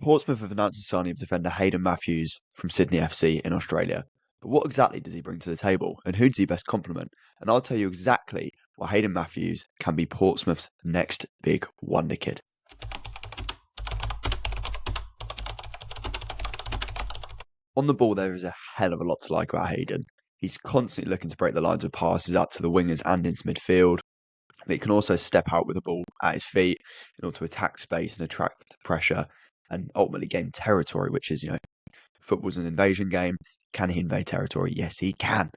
Portsmouth have announced the signing of defender Hayden Matthews from Sydney FC in Australia. But what exactly does he bring to the table, and who does he best complement? And I'll tell you exactly why Hayden Matthews can be Portsmouth's next big wonder kid. On the ball, there is a hell of a lot to like about Hayden. He's constantly looking to break the lines with passes out to the wingers and into midfield. But he can also step out with the ball at his feet in order to attack space and attract pressure and ultimately gain territory, which is, football's an invasion game. Can he invade territory? Yes, he can.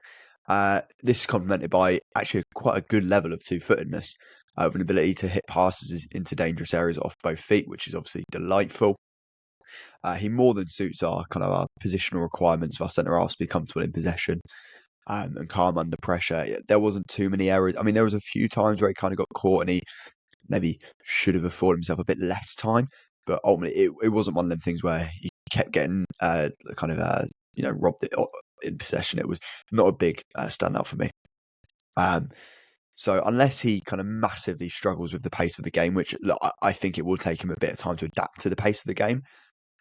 This is complemented by actually quite a good level of two-footedness, with an ability to hit passes into dangerous areas off both feet, which is obviously delightful. He more than suits our positional requirements of our centre halves to be comfortable in possession and calm under pressure. There wasn't too many errors. I mean, there was a few times where he kind of got caught and he maybe should have afforded himself a bit less time, but ultimately it wasn't one of them things where he kept getting robbed it in possession. It was not a big standout for me. So unless he kind of massively struggles with the pace of the game, which look, I think it will take him a bit of time to adapt to the pace of the game,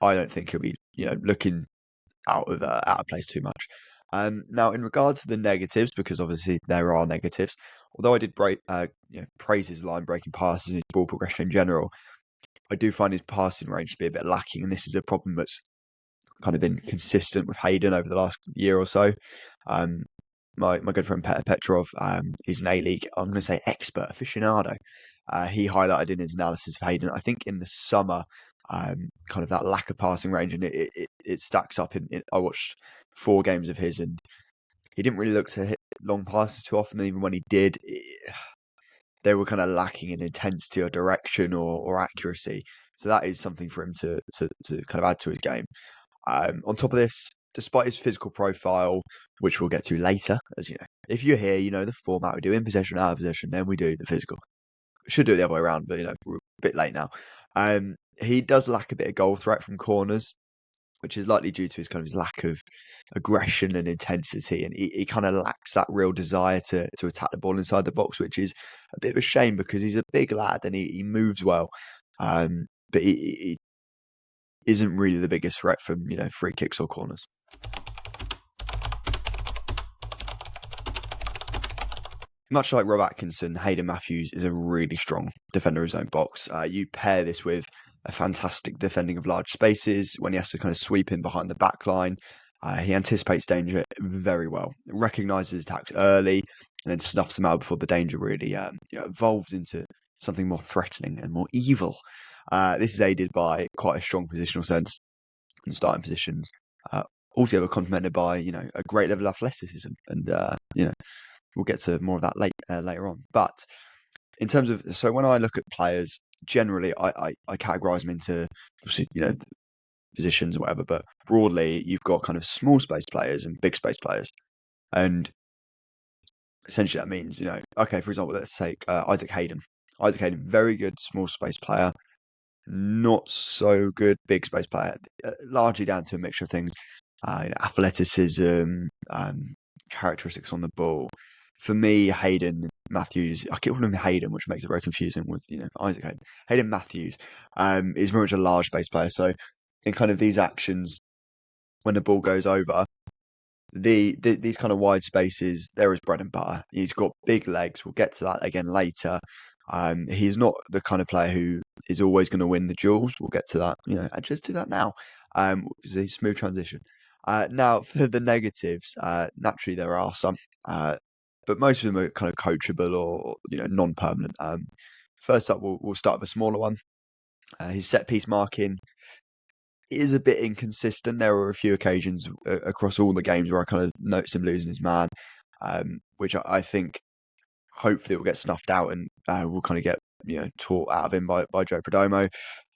I don't think he'll be looking out of place too much. Now, in regards to the negatives, because obviously there are negatives, although I did praise his line-breaking passes and his ball progression in general, I do find his passing range to be a bit lacking, and this is a problem that's kind of been consistent with Hayden over the last year or so. My good friend Petr Petrov, he's an A-League, I'm going to say expert, aficionado. He highlighted in his analysis of Hayden, I think in the summer, kind of that lack of passing range, and it stacks up. I watched 4 games of his, and he didn't really look to hit long passes too often. And even when he did, they were kind of lacking in intensity or direction or accuracy. So that is something for him to kind of add to his game. On top of this, despite his physical profile, which we'll get to later, as you know, if you're here, you know the format. We do in possession, out of possession, then we do the physical. We should do it the other way around, but we're a bit late now. He does lack a bit of goal threat from corners, which is likely due to his lack of aggression and intensity, and he kind of lacks that real desire to attack the ball inside the box, which is a bit of a shame because he's a big lad and he moves well, but he isn't really the biggest threat from free kicks or corners. Much like Rob Atkinson, Hayden Matthews is a really strong defender of his own box. You pair this with a fantastic defending of large spaces when he has to kind of sweep in behind the back line. He anticipates danger very well, recognises attacks early, and then snuffs them out before the danger really evolves into something more threatening and more evil. This is aided by quite a strong positional sense and starting positions, altogether complemented by a great level of athleticism, and we'll get to more of that later on. But in terms of, so when I look at players, generally I categorize them into obviously positions or whatever, but broadly you've got kind of small space players and big space players, and essentially that means okay, for example, let's take Isaac Hayden. Isaac Hayden, very good small space player, not so good big space player, largely down to a mixture of things, athleticism, characteristics on the ball. For me, Hayden Matthews, I keep calling him Hayden, which makes it very confusing with Isaac Hayden. Hayden Matthews is very much a large space player. So in kind of these actions, when the ball goes over, these kind of wide spaces, there is bread and butter. He's got big legs. We'll get to that again later. He's not the kind of player who is always going to win the duels. We'll get to that. And just do that now. It's a smooth transition. Now, for the negatives, naturally there are some, but most of them are kind of coachable or non-permanent. First up, we'll start with a smaller one. His set-piece marking is a bit inconsistent. There were a few occasions across all the games where I kind of noticed him losing his man, which I think hopefully will get snuffed out and will kind of get taught out of him by Joe Perdomo.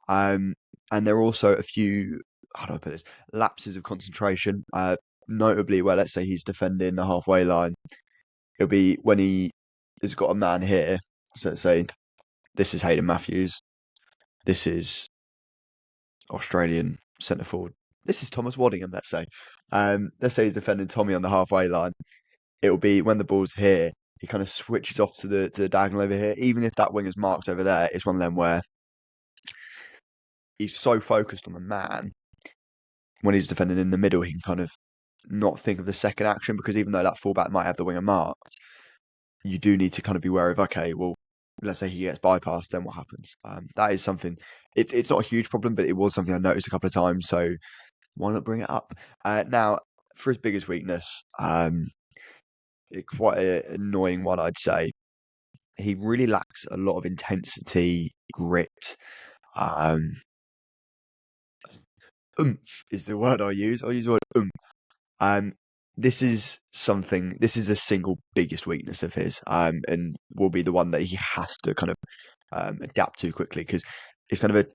And there are also a few, how do I put this, lapses of concentration, notably where, let's say, he's defending the halfway line. It'll be when he has got a man here. So let's say this is Hayden Matthews. This is Australian centre forward. This is Thomas Waddingham, let's say. Let's say he's defending Tommy on the halfway line. It'll be when the ball's here, he kind of switches off to the diagonal over here. Even if that winger's marked over there, it's one of them where he's so focused on the man when he's defending in the middle, he can kind of not think of the second action because even though that fullback might have the winger marked, you do need to kind of be wary of, okay, well, let's say he gets bypassed, then what happens? That is something, it's not a huge problem, but it was something I noticed a couple of times. So why not bring it up? Now, for his biggest weakness, quite an annoying one, I'd say. He really lacks a lot of intensity, grit. Um, oomph is the word I use. I use the word oomph. Um, this is something. This is the single biggest weakness of his, and will be the one that he has to kind of adapt to quickly because it's kind of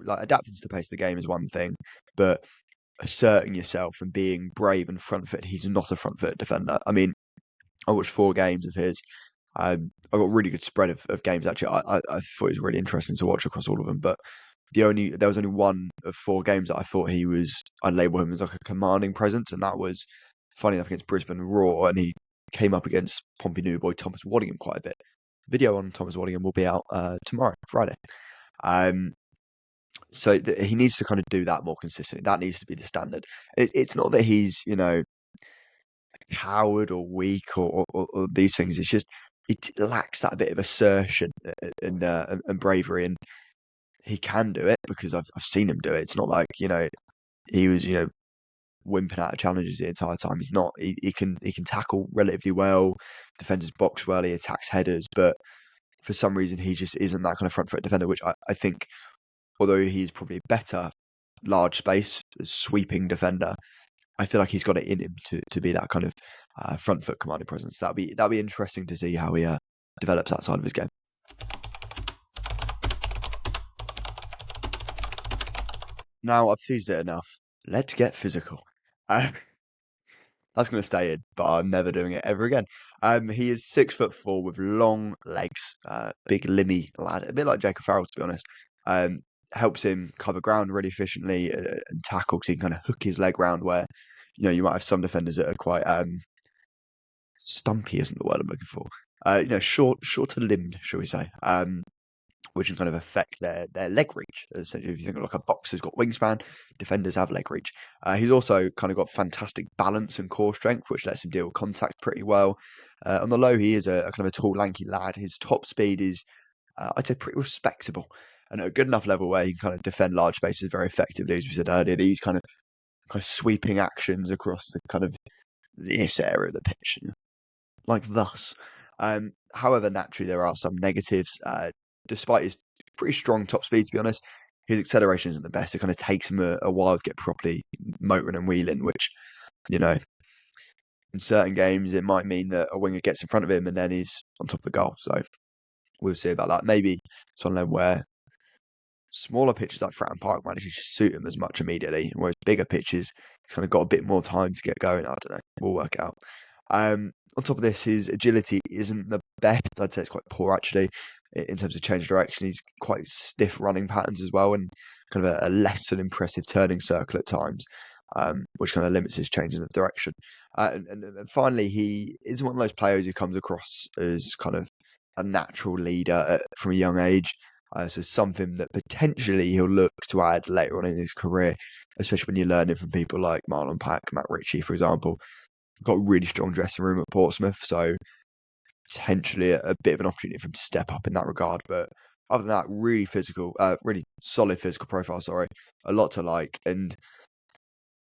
like adapting to the pace of the game is one thing, but asserting yourself and being brave and front footed. He's not a front footed defender. I mean, I watched 4 games of his. I got a really good spread of games actually. I thought it was really interesting to watch across all of them, but there was only one of 4 games that I thought I'd label him as like a commanding presence, and that was funny enough against Brisbane Raw, and he came up against Pompey new boy Thomas Waddingham quite a bit. Video on Thomas Waddingham will be out tomorrow, Friday. So he needs to kind of do that more consistently. That needs to be the standard. It's not that he's a coward or weak or these things. It's just it lacks that bit of assertion and bravery, and he can do it because I've seen him do it. It's not like he was wimping out of challenges the entire time. He's not. He can tackle relatively well, defends his box well, he attacks headers, but for some reason he just isn't that kind of front foot defender, which I think, although he's probably better large space sweeping defender, I feel like he's got it in him to be that kind of front foot commanding presence. That'll be interesting to see how he develops that side of his game. Now I've teased it enough. Let's get physical. That's going to stay in, but I'm never doing it ever again. He is 6'4" with long legs, big limmy lad, a bit like Jacob Farrell to be honest. Helps him cover ground really efficiently and tackle because he can kind of hook his leg round where you might have some defenders that are quite stumpy, isn't the word I'm looking for. Shorter limbed, shall we say? Which can kind of affect their leg reach. Essentially, if you think of like a boxer's got wingspan, defenders have leg reach. He's also kind of got fantastic balance and core strength, which lets him deal with contact pretty well. On the low, he is a kind of a tall, lanky lad. His top speed is, I'd say, pretty respectable and at a good enough level where he can kind of defend large spaces very effectively. As we said earlier, these kind of sweeping actions across the kind of this area of the pitch, like thus. However, naturally, there are some negatives. Despite his pretty strong top speed, to be honest, his acceleration isn't the best. It kind of takes him a while to get properly motoring and wheeling, which, in certain games, it might mean that a winger gets in front of him and then he's on top of the goal. So we'll see about that. Maybe it's one of them where smaller pitches like Fratton Park might actually suit him as much immediately, whereas bigger pitches, he's kind of got a bit more time to get going. I don't know. We'll work it out. On top of this, his agility isn't the best. I'd say it's quite poor actually in terms of change of direction. He's quite stiff running patterns as well, and kind of a less than impressive turning circle at times, which kind of limits his change of direction. And finally, he is one of those players who comes across as kind of a natural leader from a young age. So something that potentially he'll look to add later on in his career, especially when you're learning from people like Marlon Pack, Matt Ritchie, for example. Got a really strong dressing room at Portsmouth, so potentially a bit of an opportunity for him to step up in that regard. But other than that, really physical, really solid physical profile. Sorry, a lot to like. And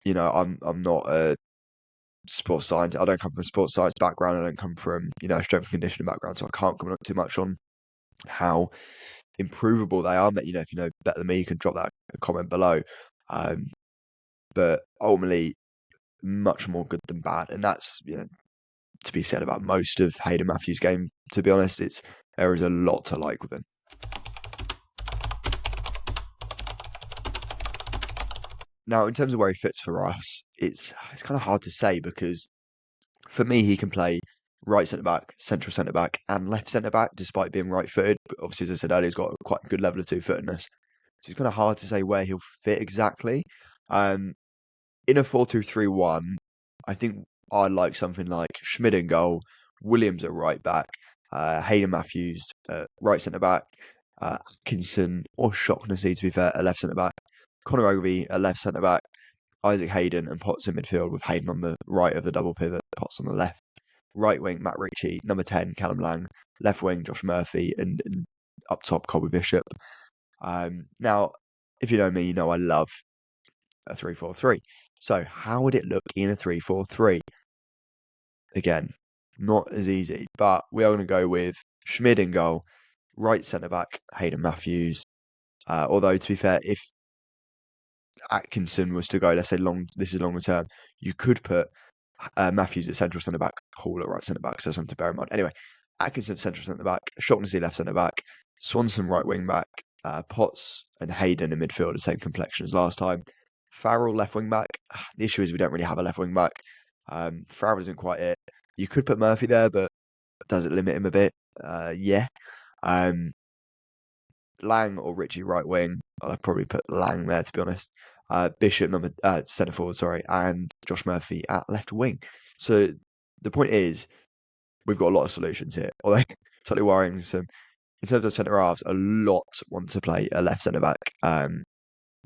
I'm not a sports scientist. I don't come from a sports science background. I don't come from a strength and conditioning background, so I can't comment too much on how improvable they are. But if you know better than me, you can drop that comment below. But ultimately, much more good than bad, and that's to be said about most of Hayden Matthews' game. To be honest, there is a lot to like with him. Now, in terms of where he fits for us, it's kind of hard to say because for me, he can play right centre back, central centre back, and left centre back, despite being right footed. But obviously, as I said earlier, he's got quite a good level of two footedness. So it's kind of hard to say where he'll fit exactly. In a 4-2-3-1, I think I'd like something like Schmid in goal, Williams at right back, Hayden Matthews right centre back, Atkinson or Shaughnessy, to be fair, at left centre back, Conor Ogilvie at left centre back, Isaac Hayden and Potts in midfield with Hayden on the right of the double pivot, Potts on the left. Right wing, Matt Ritchie, number 10, Callum Lang, left wing, Josh Murphy, and up top, Colby Bishop. Now, if you know me, you know I love a 3-4-3. So how would it look in a 3-4-3? Again, not as easy, but we are going to go with Schmid in goal, right centre back, Hayden Matthews. Although, to be fair, if Atkinson was to go, let's say this is longer term, you could put Matthews at central centre back, Hall at right centre back, so something to bear in mind. Anyway, Atkinson central centre back, Shaughnessy left centre back, Swanson right wing back, Potts and Hayden in midfield, the same complexion as last time. Farrell left wing back. The issue is we don't really have a left wing back. Farrell isn't quite it. You could put Murphy there, but does it limit him a bit? Yeah. Lang or Ritchie right wing. I'd probably put Lang there, to be honest. Bishop centre forward, sorry, and Josh Murphy at left wing. So the point is, we've got a lot of solutions here. Although slightly worrying, so in terms of centre halves, a lot want to play a left centre back.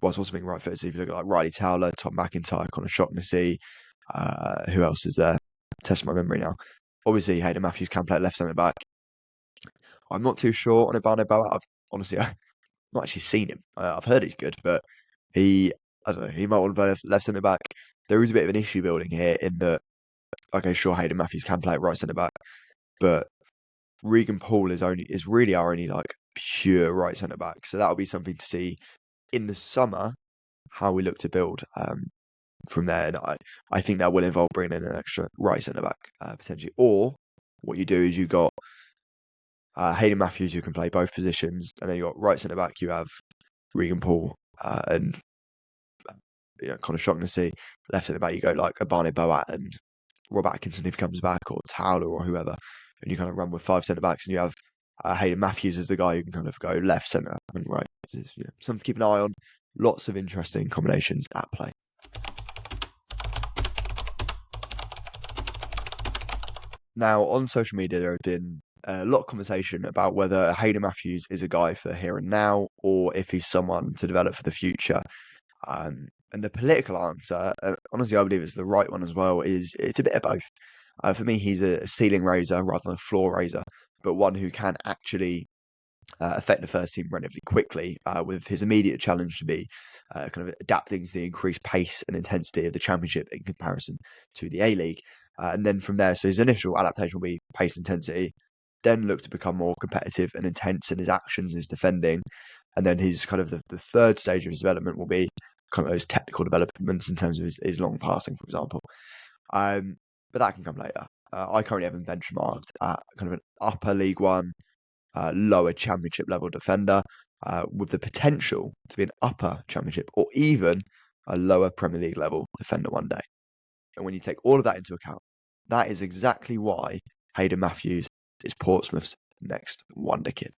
Whilst also being right footed. So if you look at like Riley Towler, Tom McIntyre, Conor Shaughnessy, who else is there? Test my memory now. Obviously, Hayden Matthews can play left centre back. I'm not too sure on Ibane Boa. Honestly, I've not actually seen him. I've heard he's good, but I don't know, he might want to play left centre back. There is a bit of an issue building here in that, okay, sure, Hayden Matthews can play at right centre back, but Regan Poole is really our only like pure right centre back. So that'll be something to see in the summer how we look to build from there. And I think that will involve bringing in an extra right centre back potentially. Or what you do is you got Hayden Matthews, who can play both positions, and then you got right centre back. You have Regan Poole and Conor Shaughnessy. Left centre back, you go like Ibane Boat and Rob Atkinson if he comes back, or Towler or whoever, and you kind of run with 5 centre backs, and you have Hayden Matthews as the guy who can kind of go left centre and right. Something to keep an eye on. Lots of interesting combinations at play. Now, on social media, there has been a lot of conversation about whether Hayden Matthews is a guy for here and now, or if he's someone to develop for the future. And the political answer, and honestly, I believe it's the right one as well, is it's a bit of both. For me, he's a ceiling raiser rather than a floor raiser, but one who can actually affect the first team relatively quickly, with his immediate challenge to be kind of adapting to the increased pace and intensity of the Championship in comparison to the A-League. And then from there, so his initial adaptation will be pace intensity, then look to become more competitive and intense in his actions, his defending. And then his kind of the third stage of his development will be kind of those technical developments in terms of his long passing, for example. But that can come later. I currently have him benchmarked at kind of an upper League One, lower Championship level defender, with the potential to be an upper Championship or even a lower Premier League level defender one day. And when you take all of that into account, that is exactly why Hayden Matthews is Portsmouth's next wonder kid.